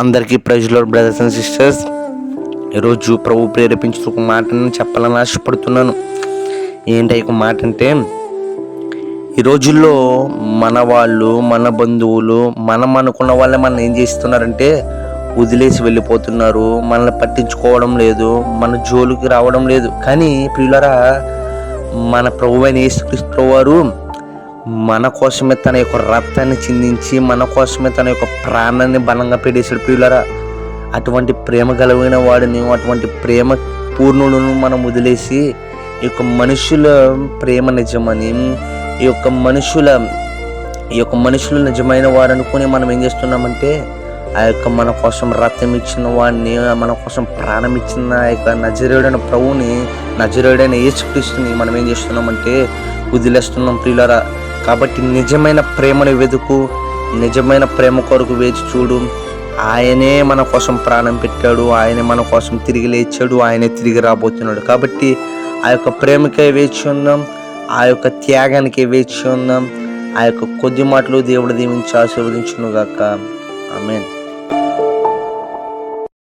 అందరికీ praise lord brothers and sisters. ఈరోజు ప్రభు ప్రేరేపించిన ఒక మాటను చెప్పాలని ఆశపడుతున్నాను. ఏంటి ఒక మాట అంటే, ఈ రోజుల్లో మన వాళ్ళు, మన బంధువులు, మనం అనుకున్న వాళ్ళే మనం ఏం చేస్తున్నారంటే వదిలేసి వెళ్ళిపోతున్నారు. మనల్ని పట్టించుకోవడం లేదు, మన జోలికి రావడం లేదు. కానీ ప్రియులారా, మన ప్రభువైన యేసుక్రీస్తు వారు మన కోసమే తన యొక్క రక్తాన్ని చిందించి, మన కోసమే తన యొక్క ప్రాణాన్ని బలంగా పెట్టేశాడు. ప్రియులారా, అటువంటి ప్రేమ కలిగిన వాడిని, అటువంటి ప్రేమ పూర్ణులను మనం వదిలేసి ఈ యొక్క మనుషుల ప్రేమ నిజమని, ఈ యొక్క మనుషులు నిజమైన వారు అనుకుని మనం ఏం చేస్తున్నామంటే, ఆ యొక్క మన కోసం రక్తం ఇచ్చిన వాడిని, మన కోసం ప్రాణం ఇచ్చిన ఆ యొక్క నజరేయుడైన ప్రభువుని, నజరేయుడైన యేసుక్రీస్తుని మనం ఏం చేస్తున్నామంటే వదిలేస్తున్నాం. ప్రియులారా, కాబట్టి నిజమైన ప్రేమను వెతుకు, నిజమైన ప్రేమ కొరకు వేచి చూడు. ఆయనే మన కోసం ప్రాణం పెట్టాడు, ఆయనే మన కోసం తిరిగి లేచాడు, ఆయనే తిరిగి రాబోతున్నాడు. కాబట్టి ఆ యొక్క ప్రేమకే వేచి ఉందాం, ఆ యొక్క త్యాగానికి వేచి ఉందాం. ఆ యొక్క కొద్ది మాటలు దేవుడు దీవించి ఆశీర్వదించును గాక. ఆమేన్.